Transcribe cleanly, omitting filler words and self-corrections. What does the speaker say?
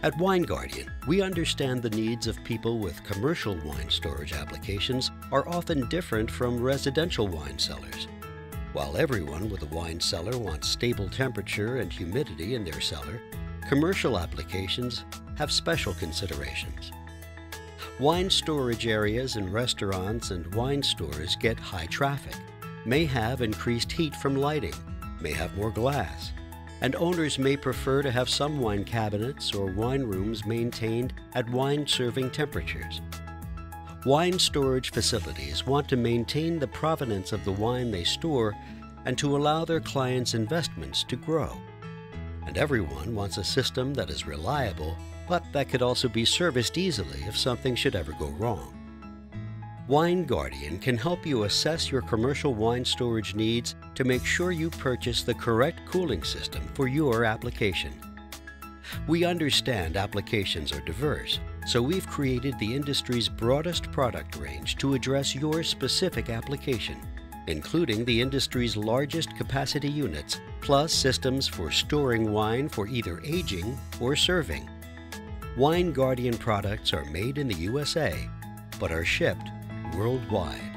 At Wine Guardian, we understand the needs of people with commercial wine storage applications are often different from residential wine cellars. While everyone with a wine cellar wants stable temperature and humidity in their cellar, commercial applications have special considerations. Wine storage areas in restaurants and wine stores get high traffic, may have increased heat from lighting, may have more glass, and owners may prefer to have some wine cabinets or wine rooms maintained at wine-serving temperatures. Wine storage facilities want to maintain the provenance of the wine they store and to allow their clients' investments to grow. And everyone wants a system that is reliable, but that could also be serviced easily if something should ever go wrong. Wine Guardian can help you assess your commercial wine storage needs to make sure you purchase the correct cooling system for your application. We understand applications are diverse, so we've created the industry's broadest product range to address your specific application, including the industry's largest capacity units, plus systems for storing wine for either aging or serving. Wine Guardian products are made in the USA, but are shipped worldwide.